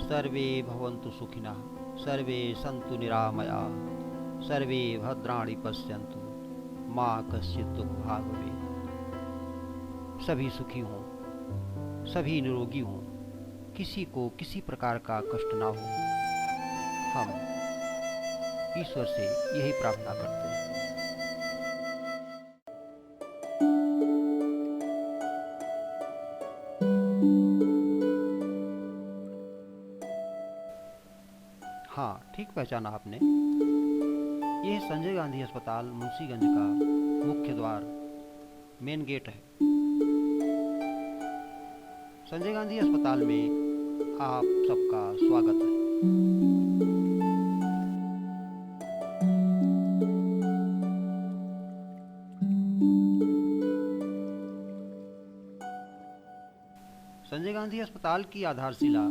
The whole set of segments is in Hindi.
सर्वे भवन्तु सुखिनः, सर्वे सन्तु निरामयाः, सर्वे भद्राणि पश्यन्तु, माँ कश्चित् दुःखभाग् भवेत्। सभी सुखी हों, सभी निरोगी हों, किसी को किसी प्रकार का कष्ट ना हो। हम ईश्वर से यही प्रार्थना करते हैं। हाँ, ठीक पहचाना आपने। यह संजय गांधी अस्पताल मुंशीगंज का मुख्य द्वार, मेन गेट है। संजय गांधी अस्पताल में आप सबका स्वागत है। संजय गांधी अस्पताल की आधारशिला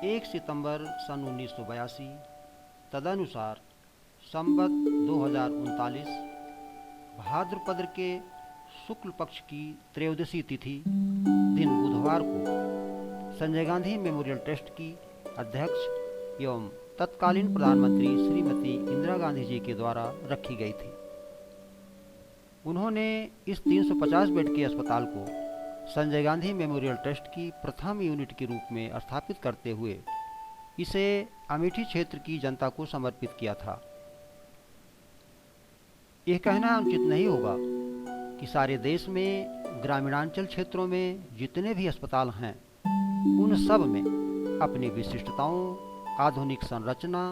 1 सितंबर सन 1982 तदनुसार संवत 2039 भाद्रपद के शुक्ल पक्ष की त्रयोदशी तिथि दिन बुधवार को संजय गांधी मेमोरियल ट्रस्ट की अध्यक्ष एवं तत्कालीन प्रधानमंत्री श्रीमती इंदिरा गांधी जी के द्वारा रखी गई थी। उन्होंने इस 350 बेड के अस्पताल को संजय गांधी मेमोरियल ट्रस्ट की प्रथम यूनिट के रूप में स्थापित करते हुए इसे अमेठी क्षेत्र की जनता को समर्पित किया था। यह कहना अनुचित नहीं होगा कि सारे देश में ग्रामीणांचल क्षेत्रों में जितने भी अस्पताल हैं उन सब में अपनी विशिष्टताओं, आधुनिक संरचना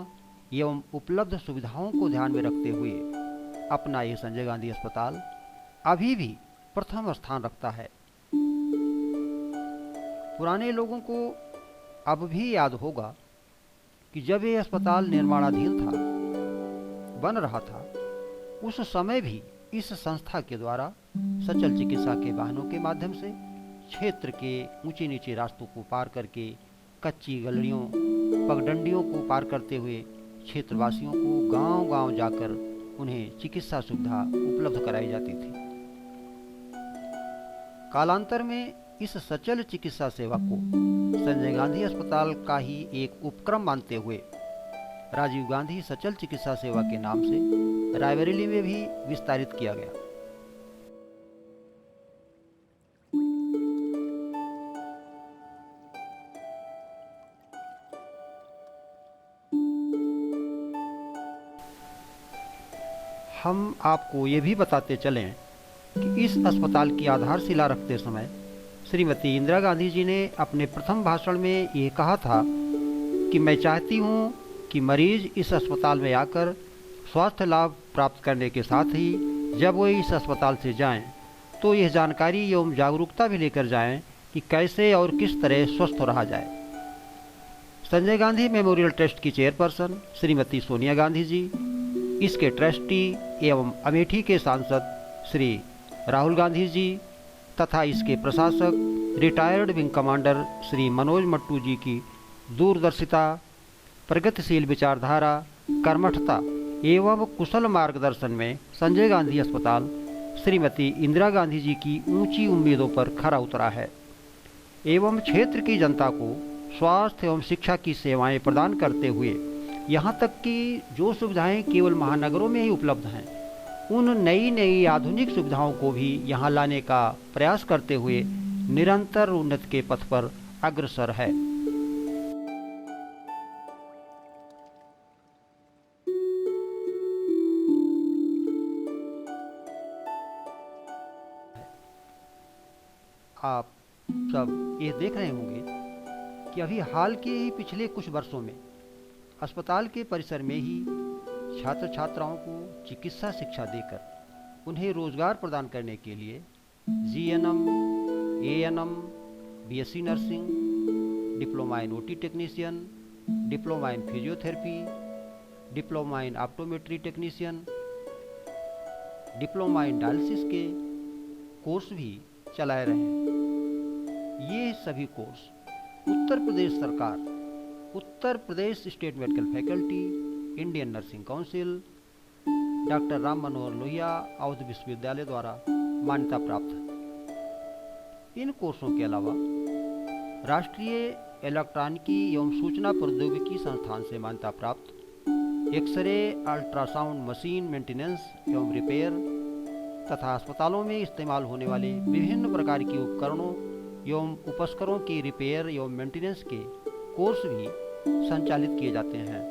एवं उपलब्ध सुविधाओं को ध्यान में रखते हुए अपना यह संजय गांधी अस्पताल अभी भी प्रथम स्थान रखता है। पुराने लोगों को अब भी याद होगा कि जब ये अस्पताल निर्माणाधीन था, बन रहा था, उस समय भी इस संस्था के द्वारा सचल चिकित्सा के वाहनों के माध्यम से क्षेत्र के ऊंचे नीचे रास्तों को पार करके कच्ची गलियों, पगडंडियों को पार करते हुए क्षेत्रवासियों को गांव-गांव जाकर उन्हें चिकित्सा सुविधा उपलब्ध कराई जाती थी। कालांतर में इस सचल चिकित्सा सेवा को संजय गांधी अस्पताल का ही एक उपक्रम मानते हुए राजीव गांधी सचल चिकित्सा सेवा के नाम से रायबरेली में भी विस्तारित किया गया। हम आपको ये भी बताते चलें कि इस अस्पताल की आधारशिला रखते समय श्रीमती इंदिरा गांधी जी ने अपने प्रथम भाषण में ये कहा था कि मैं चाहती हूँ कि मरीज इस अस्पताल में आकर स्वास्थ्य लाभ प्राप्त करने के साथ ही जब वो इस अस्पताल से जाएं तो यह जानकारी एवं जागरूकता भी लेकर जाएं कि कैसे और किस तरह स्वस्थ रहा जाए। संजय गांधी मेमोरियल ट्रस्ट की चेयरपर्सन श्रीमती सोनिया गांधी जी, इसके ट्रस्टी एवं अमेठी के सांसद श्री राहुल गांधी जी तथा इसके प्रशासक retired wing commander Shri Manoj Mattoo ji की दूरदर्शिता, प्रगतिशील विचारधारा, कर्मठता एवं कुशल मार्गदर्शन में संजय गांधी अस्पताल श्रीमती इंदिरा गांधी जी की ऊंची उम्मीदों पर खरा उतरा है एवं क्षेत्र की जनता को स्वास्थ्य एवं शिक्षा की सेवाएं प्रदान करते हुए यहाँ तक कि जो सुविधाएं केवल महानगरों में ही उपलब्ध हैं उन नई आधुनिक सुविधाओं को भी यहाँ लाने का प्रयास करते हुए निरंतर उन्नति के पथ पर अग्रसर है। आप सब ये देख रहे होंगे कि अभी हाल के ही पिछले कुछ वर्षों में अस्पताल के परिसर में ही छात्र छात्राओं को चिकित्सा शिक्षा देकर उन्हें रोजगार प्रदान करने के लिए GNM, ANM, BSc nursing, diploma in OT technician, diploma in physiotherapy, diploma in optometry technician, diploma in dialysis के कोर्स भी चलाए रहे हैं। ये सभी कोर्स उत्तर प्रदेश सरकार, Uttar Pradesh state medical faculty, Indian nursing council, doctor Ram Manohar Lohia Awadh विश्वविद्यालय द्वारा मान्यता प्राप्त है। इन कोर्सों के अलावा राष्ट्रीय इलेक्ट्रॉनिकी एवं सूचना प्रौद्योगिकी संस्थान से मान्यता प्राप्त एक्सरे, अल्ट्रासाउंड मशीन मेंटेनेंस एवं रिपेयर तथा अस्पतालों में इस्तेमाल होने वाले विभिन्न प्रकार के उपकरणों एवं उपस्करों की रिपेयर एवं मेंटेनेंस के कोर्स भी संचालित किए जाते हैं।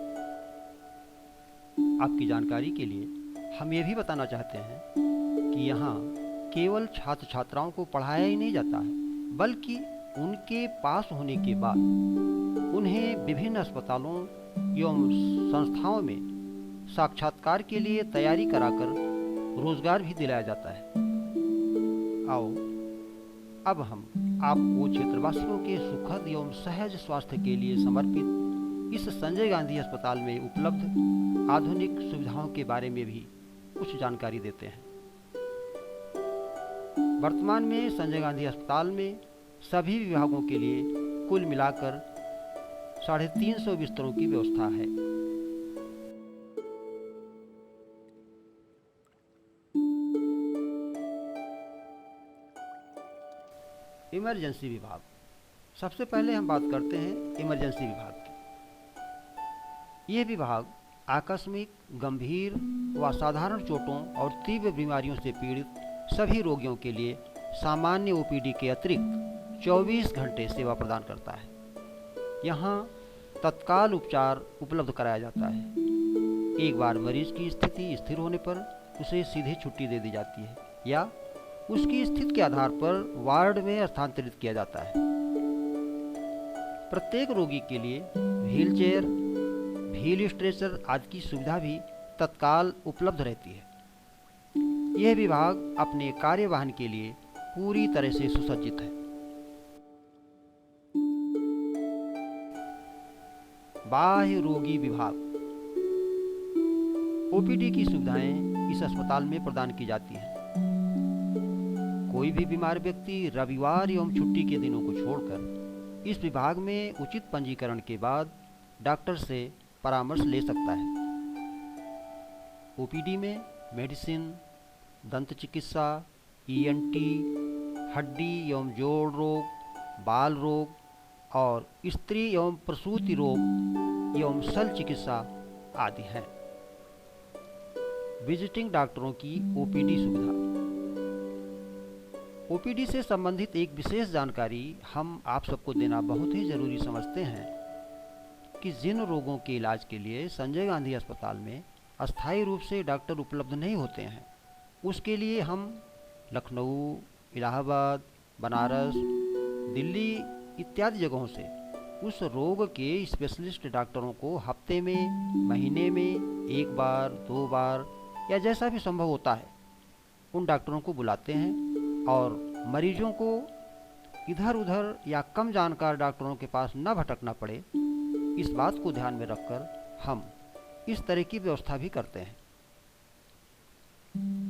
आपकी जानकारी के लिए हम ये भी बताना चाहते हैं कि यहाँ केवल छात्र छात्राओं को पढ़ाया ही नहीं जाता है, बल्कि उनके पास होने के बाद उन्हें विभिन्न अस्पतालों एवं संस्थाओं में साक्षात्कार के लिए तैयारी कराकर रोजगार भी दिलाया जाता है। आओ अब हम आपको क्षेत्रवासियों के सुखद एवं सहज स्वास्थ्य के लिए समर्पित इस संजय गांधी अस्पताल में उपलब्ध आधुनिक सुविधाओं के बारे में भी कुछ जानकारी देते हैं। वर्तमान में संजय गांधी अस्पताल में सभी विभागों के लिए कुल मिलाकर 350 बिस्तरों की व्यवस्था है। इमरजेंसी विभाग। सबसे पहले हम बात करते हैं इमरजेंसी विभाग की। यह विभाग आकस्मिक, गंभीर व साधारण चोटों और तीव्र बीमारियों से पीड़ित सभी रोगियों के लिए सामान्य ओपीडी के अतिरिक्त 24 घंटे सेवा प्रदान करता है। यहाँ तत्काल उपचार उपलब्ध कराया जाता है। एक बार मरीज की स्थिति स्थिर होने पर उसे सीधे छुट्टी दे दी जाती है या उसकी स्थिति के आधार पर वार्ड में स्थानांतरित किया जाता है। प्रत्येक रोगी के लिए व्हीलचेयर, व्हील स्ट्रेचर आदि की सुविधा भी तत्काल उपलब्ध रहती है। यह विभाग अपने कार्यवाहन के लिए पूरी तरह से सुसज्जित है। बाह्य रोगी विभाग। ओपीडी की सुविधाएं इस अस्पताल में प्रदान की जाती हैं। कोई भी बीमार व्यक्ति रविवार एवं छुट्टी के दिनों को छोड़कर इस विभाग में उचित पंजीकरण के बाद डॉक्टर से परामर्श ले सकता है। ओपीडी में मेडिसिन, दंत चिकित्सा, ईएनटी, हड्डी एवं जोड़ रोग, बाल रोग और स्त्री एवं प्रसूति रोग एवं शल्य चिकित्सा आदि है। विजिटिंग डॉक्टरों की ओपीडी सुविधा। ओपीडी से संबंधित एक विशेष जानकारी हम आप सबको देना बहुत ही ज़रूरी समझते हैं कि जिन रोगों के इलाज के लिए संजय गांधी अस्पताल में अस्थायी रूप से डॉक्टर उपलब्ध नहीं होते हैं, उसके लिए हम लखनऊ, इलाहाबाद, बनारस, दिल्ली इत्यादि जगहों से उस रोग के स्पेशलिस्ट डॉक्टरों को हफ्ते में, महीने में एक बार, 2 बार या जैसा भी संभव होता है उन डॉक्टरों को बुलाते हैं और मरीजों को इधर उधर या कम जानकार डॉक्टरों के पास न भटकना पड़े, इस बात को ध्यान में रखकर हम इस तरह की व्यवस्था भी करते हैं।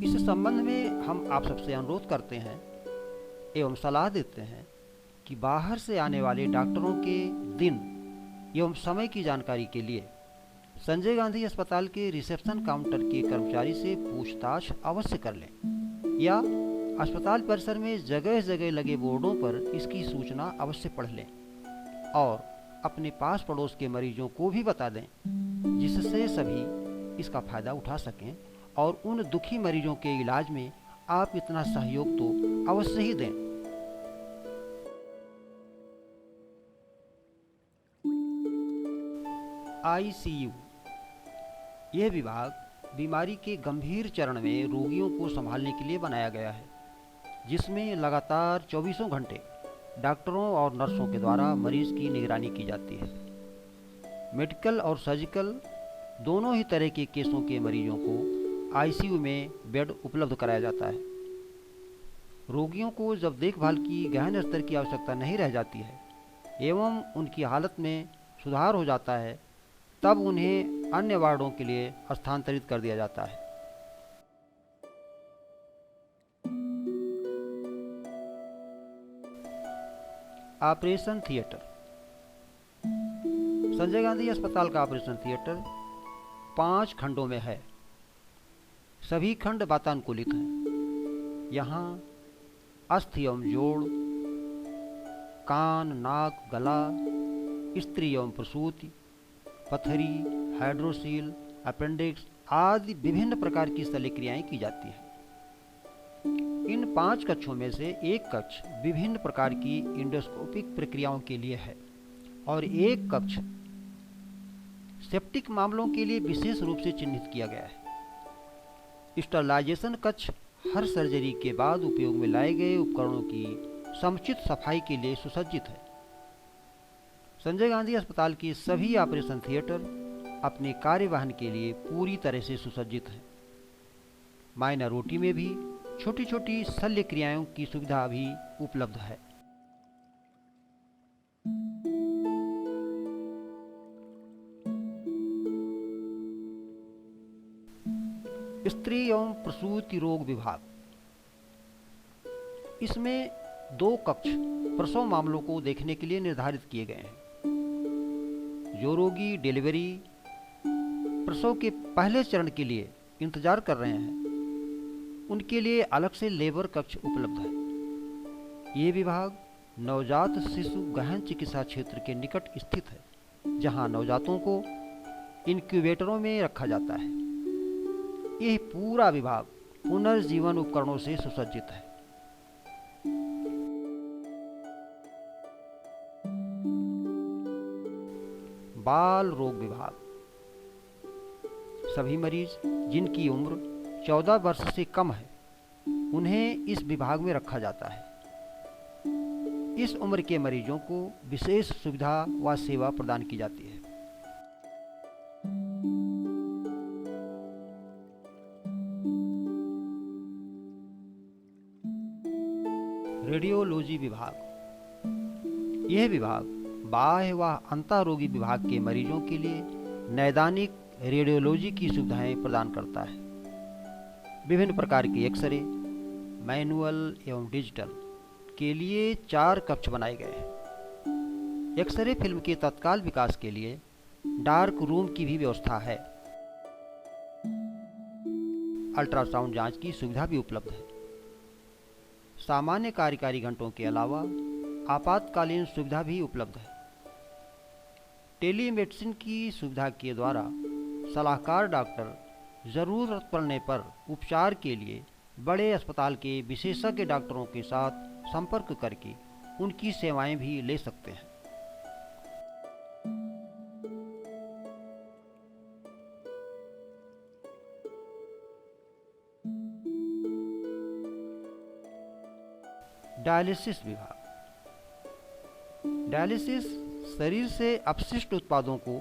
इस संबंध में हम आप सबसे अनुरोध करते हैं एवं सलाह देते हैं कि बाहर से आने वाले डॉक्टरों के दिन एवं समय की जानकारी के लिए संजय गांधी अस्पताल के रिसेप्शन काउंटर के कर्मचारी से पूछताछ अवश्य कर लें या अस्पताल परिसर में जगह जगह लगे बोर्डों पर इसकी सूचना अवश्य पढ़ लें और अपने पास पड़ोस के मरीजों को भी बता दें, जिससे सभी इसका फायदा उठा सकें और उन दुखी मरीजों के इलाज में आप इतना सहयोग तो अवश्य ही दें। आईसीयू। यह विभाग बीमारी के गंभीर चरण में रोगियों को संभालने के लिए बनाया गया है, जिसमें लगातार 24 घंटे डॉक्टरों और नर्सों के द्वारा मरीज की निगरानी की जाती है। मेडिकल और सर्जिकल दोनों ही तरह के केसों के मरीजों को आईसीयू में बेड उपलब्ध कराया जाता है। रोगियों को जब देखभाल की गहन स्तर की आवश्यकता नहीं रह जाती है एवं उनकी हालत में सुधार हो जाता है, तब उन्हें अन्य वार्डों के लिए स्थानांतरित कर दिया जाता है। Operation theatre. संजय गांधी अस्पताल का ऑपरेशन थिएटर 5 खंडों में है। सभी खंड वातानुकूलित हैं। यहाँ अस्थि एवं जोड़, कान, नाक, गला, स्त्री एवं प्रसूति, पथरी, हाइड्रोसील, अपेंडिक्स आदि विभिन्न प्रकार की शल्य क्रियाएं की जाती हैं। इन 5 कक्षों में से एक कक्ष विभिन्न प्रकार की इंडोस्कोपिक प्रक्रियाओं के लिए है और एक कक्ष सेप्टिक मामलों के लिए विशेष रूप से चिन्हित किया गया है। स्टरलाइजेशन कक्ष हर सर्जरी के बाद उपयोग में लाए गए उपकरणों की समुचित सफाई के लिए सुसज्जित है। संजय गांधी अस्पताल के सभी ऑपरेशन थिएटर अपने कार्यवाहन के लिए पूरी तरह से सुसज्जित हैं। माइनर ओटी में भी छोटी छोटी शल्य क्रियाओं की सुविधा भी उपलब्ध है। स्त्री एवं प्रसूति रोग विभाग, इसमें 2 कक्ष प्रसव मामलों को देखने के लिए निर्धारित किए गए हैं। जो रोगी डिलीवरी प्रसव के पहले चरण के लिए इंतजार कर रहे हैं उनके लिए अलग से लेबर कक्ष उपलब्ध है। ये विभाग नवजात शिशु गहन चिकित्सा क्षेत्र के निकट स्थित है, जहां नवजातों को इनक्यूबेटरों में रखा जाता है। यह पूरा विभाग पुनर्जीवन उपकरणों से सुसज्जित है। बाल रोग विभाग, सभी मरीज जिनकी उम्र 14 वर्ष से कम है उन्हें इस विभाग में रखा जाता है। इस उम्र के मरीजों को विशेष सुविधा व सेवा प्रदान की जाती है। रेडियोलॉजी विभाग, यह विभाग बाह्य व अंतःरोगी विभाग के मरीजों के लिए नैदानिक रेडियोलॉजी की सुविधाएं प्रदान करता है। विभिन्न प्रकार के एक्सरे, मैनुअल एवं डिजिटल के लिए 4 कक्ष बनाए गए हैं। एक्सरे फिल्म के तत्काल विकास के लिए डार्क रूम की भी व्यवस्था है। अल्ट्रासाउंड जांच की सुविधा भी उपलब्ध है। सामान्य कार्यकारी घंटों के अलावा आपातकालीन सुविधा भी उपलब्ध है। टेलीमेडिसिन की सुविधा के द्वारा सलाहकार डॉक्टर ज़रूरत पड़ने पर उपचार के लिए बड़े अस्पताल के विशेषज्ञ डॉक्टरों के साथ संपर्क करके उनकी सेवाएं भी ले सकते हैं। डायलिसिस विभाग, डायलिसिस शरीर से अपशिष्ट उत्पादों को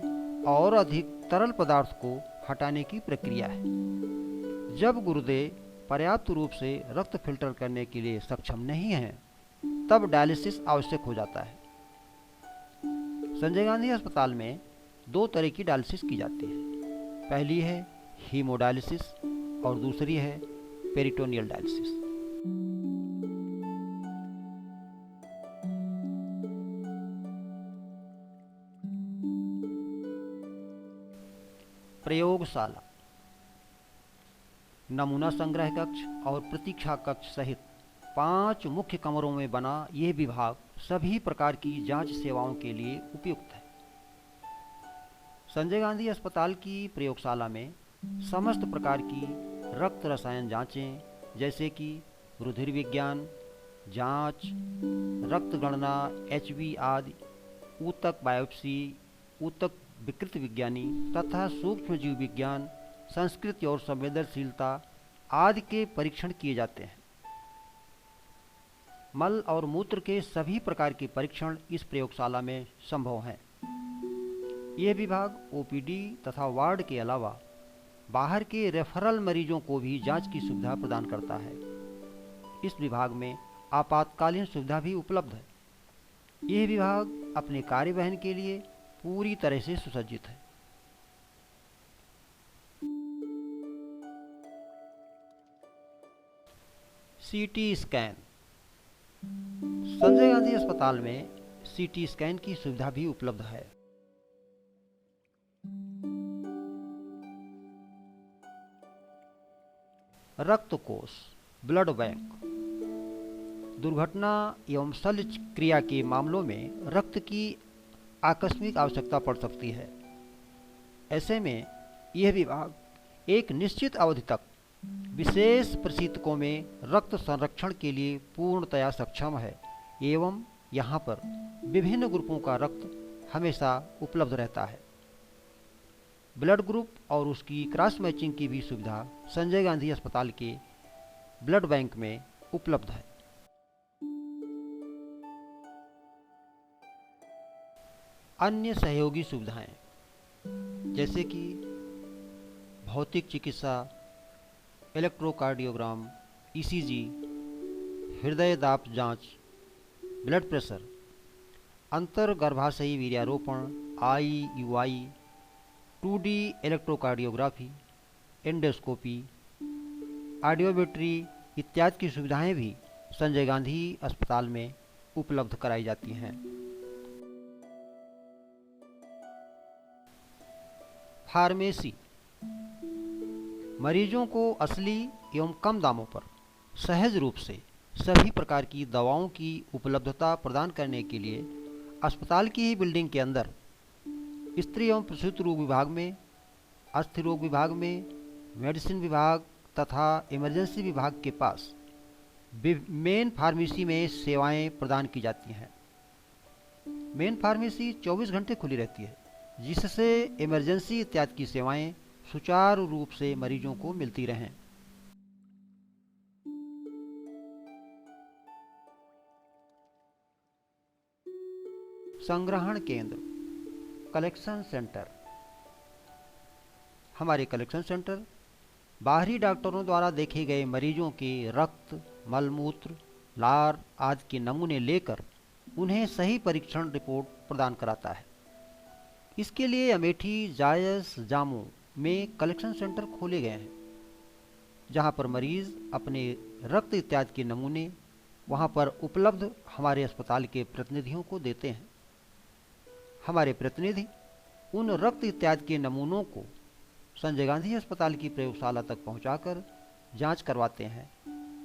और अधिक तरल पदार्थ को हटाने की प्रक्रिया है। जब गुर्दे पर्याप्त रूप से रक्त फिल्टर करने के लिए सक्षम नहीं है तब डायलिसिस आवश्यक हो जाता है। संजय गांधी अस्पताल में 2 तरह की डायलिसिस की जाती है। पहली है हीमोडायलिसिस और दूसरी है पेरिटोनियल डायलिसिस। प्रयोगशाला, नमूना संग्रह कक्ष और प्रतीक्षा कक्ष सहित 5 मुख्य कमरों में बना यह विभाग सभी प्रकार की जांच सेवाओं के लिए उपयुक्त है। संजय गांधी अस्पताल की प्रयोगशाला में समस्त प्रकार की रक्त रसायन जांचें जैसे कि रुधिर विज्ञान जांच, रक्त गणना, एचबी आदि, ऊतक बायोप्सी, ऊतक विकृत विज्ञानी तथा सूक्ष्म जीव विज्ञान, संस्कृति और संवेदनशीलता आदि के परीक्षण किए जाते हैं। मल और मूत्र के सभी प्रकार के परीक्षण इस प्रयोगशाला में संभव हैं। यह विभाग ओपीडी तथा वार्ड के अलावा बाहर के रेफरल मरीजों को भी जांच की सुविधा प्रदान करता है। इस विभाग में आपातकालीन सुविधा भी उपलब्ध है। यह विभाग अपने कार्यवहन के लिए पूरी तरह से सुसज्जित है। सीटी स्कैन, संजय गांधी अस्पताल में सीटी स्कैन की सुविधा भी उपलब्ध है। रक्त कोष, ब्लड बैंक, दुर्घटना एवं शल्य क्रिया के मामलों में रक्त की आकस्मिक आवश्यकता पड़ सकती है। ऐसे में यह विभाग एक निश्चित अवधि तक विशेष परिस्थितियों में रक्त संरक्षण के लिए पूर्णतया सक्षम है एवं यहाँ पर विभिन्न ग्रुपों का रक्त हमेशा उपलब्ध रहता है। ब्लड ग्रुप और उसकी क्रॉस मैचिंग की भी सुविधा संजय गांधी अस्पताल के ब्लड बैंक में उपलब्ध है। अन्य सहयोगी सुविधाएं जैसे कि भौतिक चिकित्सा, इलेक्ट्रोकार्डियोग्राम, ईसीजी, हृदय दाब जांच, ब्लड प्रेशर, अंतर्गर्भाशयी वीर्यारोपण, IUI, 2D electrocardiography, endoscopy, audiometry इत्यादि की सुविधाएं भी संजय गांधी अस्पताल में उपलब्ध कराई जाती हैं। फार्मेसी मरीजों को असली एवं कम दामों पर सहज रूप से सभी प्रकार की दवाओं की उपलब्धता प्रदान करने के लिए अस्पताल की ही बिल्डिंग के अंदर स्त्री एवं प्रसूति रोग विभाग में, अस्थि रोग विभाग में, मेडिसिन विभाग तथा इमरजेंसी विभाग के पास मेन फार्मेसी में सेवाएं प्रदान की जाती हैं। मेन फार्मेसी 24 घंटे खुली रहती है, जिससे इमरजेंसी इत्यादि की सेवाएं सुचारू रूप से मरीजों को मिलती रहें। संग्रहण केंद्र, कलेक्शन सेंटर। हमारे कलेक्शन सेंटर बाहरी डॉक्टरों द्वारा देखे गए मरीजों के रक्त, मलमूत्र, लार आदि के नमूने लेकर उन्हें सही परीक्षण रिपोर्ट प्रदान कराता है। इसके लिए अमेठी, जायस, जामो में कलेक्शन सेंटर खोले गए हैं, जहां पर मरीज अपने रक्त इत्यादि के नमूने वहां पर उपलब्ध हमारे अस्पताल के प्रतिनिधियों को देते हैं। हमारे प्रतिनिधि उन रक्त इत्यादि के नमूनों को संजय गांधी अस्पताल की प्रयोगशाला तक पहुंचाकर जांच करवाते हैं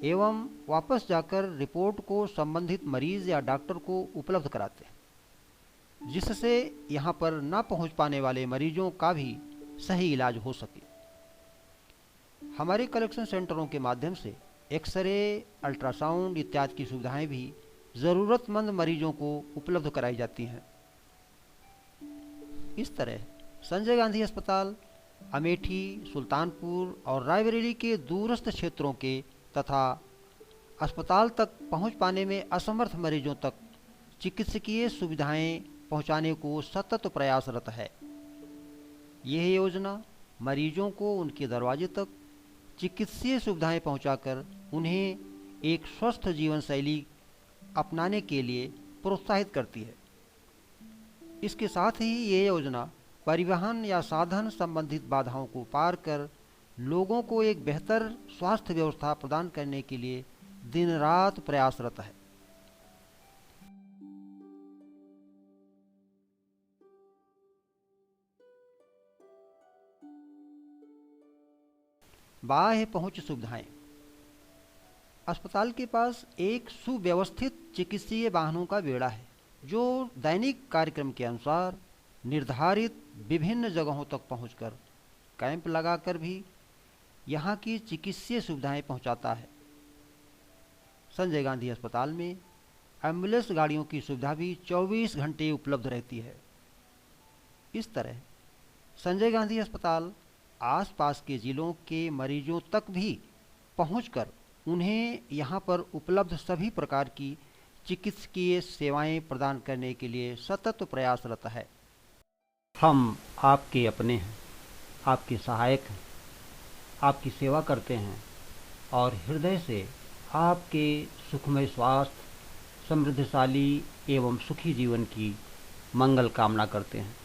एवं वापस जाकर रिपोर्ट को संबंधित मरीज या डॉक्टर को उपलब्ध कराते हैं, जिससे यहाँ पर न पहुँच पाने वाले मरीजों का भी सही इलाज हो सके। हमारे कलेक्शन सेंटरों के माध्यम से एक्सरे, अल्ट्रासाउंड इत्यादि की सुविधाएं भी ज़रूरतमंद मरीजों को उपलब्ध कराई जाती हैं। इस तरह संजय गांधी अस्पताल अमेठी, सुल्तानपुर और रायबरेली के दूरस्थ क्षेत्रों के तथा अस्पताल तक पहुंच पाने में असमर्थ मरीजों तक चिकित्सकीय सुविधाएं पहुंचाने को सतत प्रयासरत है। यह योजना मरीजों को उनके दरवाजे तक चिकित्सीय सुविधाएं पहुंचाकर उन्हें एक स्वस्थ जीवन शैली अपनाने के लिए प्रोत्साहित करती है। इसके साथ ही ये योजना परिवहन या साधन संबंधित बाधाओं को पार कर लोगों को एक बेहतर स्वास्थ्य व्यवस्था प्रदान करने के लिए दिन रात प्रयासरत है। बाह्य पहुंच सुविधाएं। अस्पताल के पास एक सुव्यवस्थित चिकित्सीय वाहनों का बेड़ा है, जो दैनिक कार्यक्रम के अनुसार निर्धारित विभिन्न जगहों तक पहुंचकर कैंप लगाकर भी यहां की चिकित्सीय सुविधाएं पहुंचाता है। संजय गांधी अस्पताल में एम्बुलेंस गाड़ियों की सुविधा भी 24 घंटे उपलब्ध रहती है। इस तरह संजय गांधी अस्पताल आसपास के जिलों के मरीजों तक भी पहुंचकर उन्हें यहां पर उपलब्ध सभी प्रकार की चिकित्सकीय सेवाएं प्रदान करने के लिए सतत प्रयासरत है। हम आपके अपने हैं, आपके सहायक हैं, आपकी सेवा करते हैं और हृदय से आपके सुखमय स्वास्थ्य, समृद्धशाली एवं सुखी जीवन की मंगल कामना करते हैं।